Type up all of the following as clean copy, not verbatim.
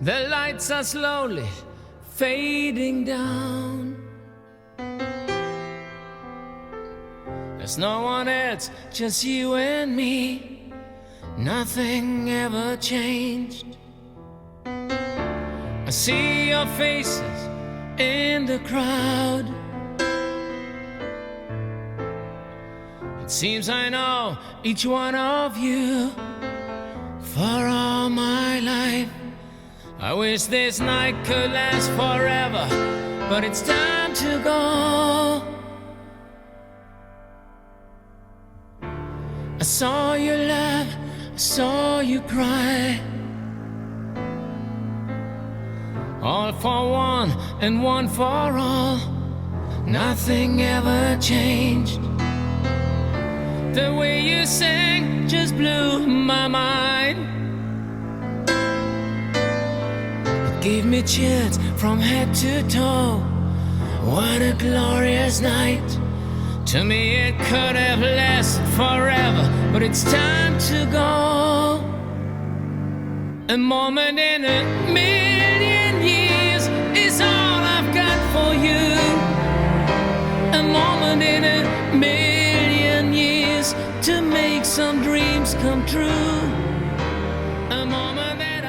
The lights are slowly fading down. There's no one else, just you and me. Nothing ever changed. I see your faces in the crowd. It seems I know each one of you for all my life. I wish this night could last forever, but it's time to go. I saw you laugh, I saw you cry. All for one and one for all. Nothing ever changed. The way you sang just blew my mind. Gave me chills from head to toe. What a glorious night. To me it could have lasted forever, but it's time to go. A moment in a million years is all I've got for you. A moment in a million years to make some dreams come true. A moment that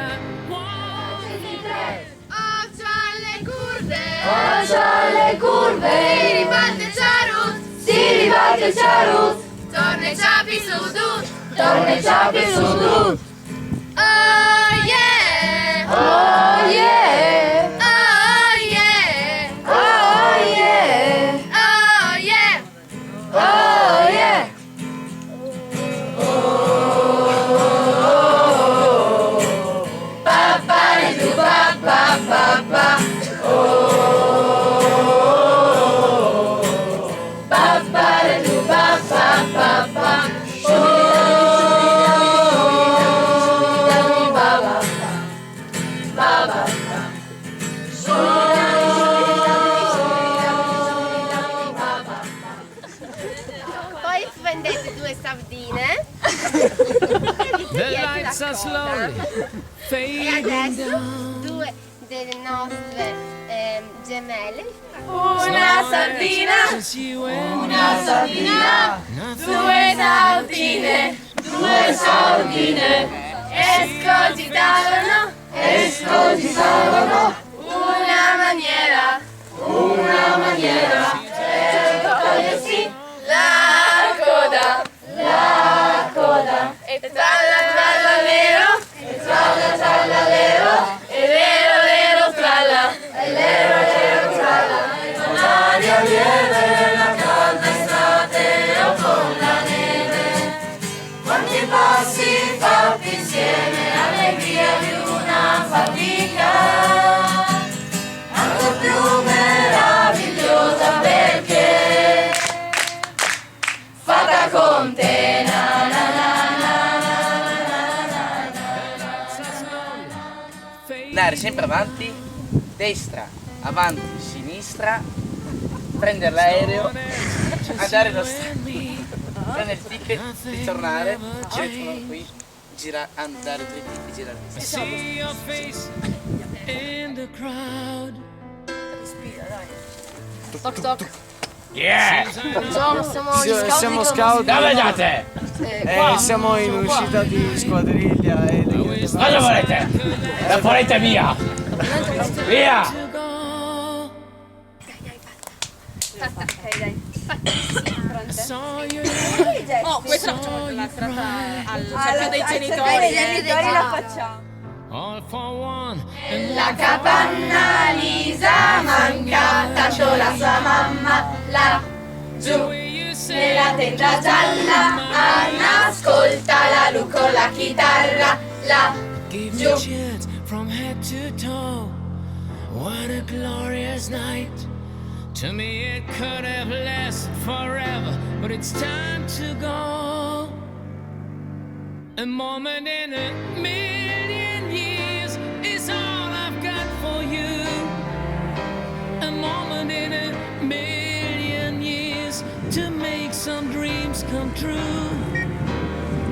Occhio alle curve, si ribatte il Charut, si ribatte il Charut, torna i ciapi su tu, torna i ciapi su tu. Oh yeah, oh yeah, oh yeah, oh yeah, oh yeah, oh yeah. Papà di tu, papà, papà. Poi vendete 2 sardine. the lights are slowly E fading adesso down. 2 delle nostre gemelle. Una sardina, Just you and una sardina, due sardine, due sardine, escogitavano, escogitavano, una maniera, per togliersi la coda, e tralla trallallero, e tralla trallallero, e lero lero tralla, e lero lero tralla. L'aria lieve, la calda estate o con la neve, quanti passi fatti insieme, allegria di una fatica, ancora più meravigliosa perché fatta con te. Na, na, na, na, na, na, na. Andare sempre avanti, destra, avanti, sinistra, prendere l'aereo, andare allo stadio, prendere il ticket, ritornare, girare qui, andare dritti e girare. I see your face in the crowd. Toc toc. Yeah! Siamo gli scout. Siamo scout. Dove andate? Siamo in uscita di squadriglia e Cosa volete? La volete via! Via! Fatta, ok dai. I saw you Oh, questa la facciamo la strada al Alla- cerchio dei al genitori. cerchio dei genitori la facciamo. all for one and La capanna Lisa manca, tanto la sua mamma laggiù nella tenda gialla. Anna ascolta la Lu con la chitarra give me laggiù. chills from head to toe. What a glorious night. To me it could have lasted forever, but it's time to go. A moment in a million years is all I've got for you. A moment in a million years to make some dreams come true.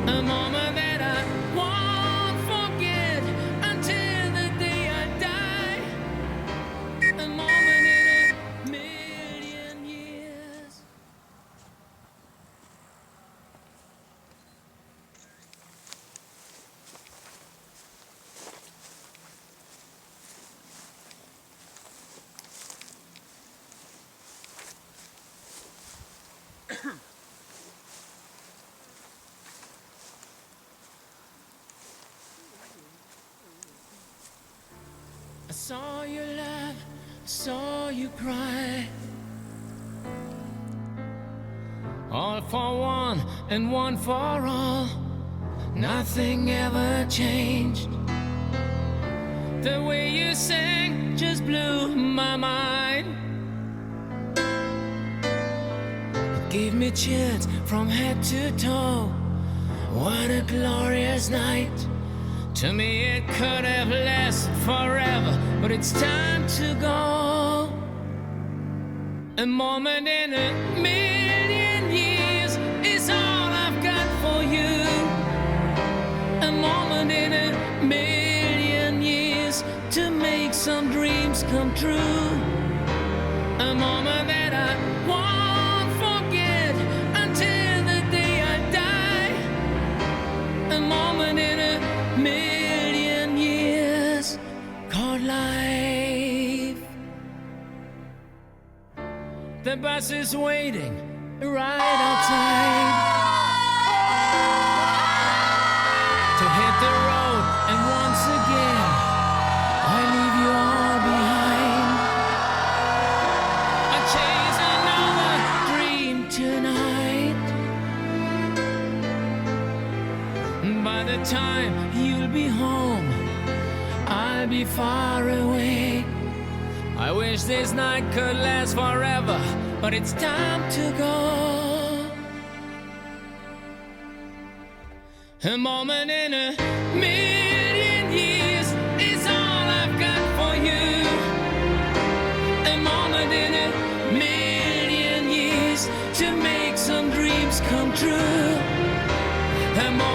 A moment that I won't forget until the day I die. A moment in a million years. I saw you laugh, I saw you cry. All for one and one for all. Nothing ever changed. The way you sang just blew my mind. It gave me chills from head to toe. What a glorious night. To me it could have lasted forever, but it's time to go. A moment in a million years is all I've got for you. A moment in a million years to make some dreams come true. A moment that I won't forget until the day I die. A moment in a million years called life. The bus is waiting right outside to hit the road, and once again I leave you all behind. I chase another dream tonight. By the time you'll be home, I'll be far away. I wish this night could last forever, but it's time to go. A moment in a million years is all I've got for you. A moment in a million years to make some dreams come true. A moment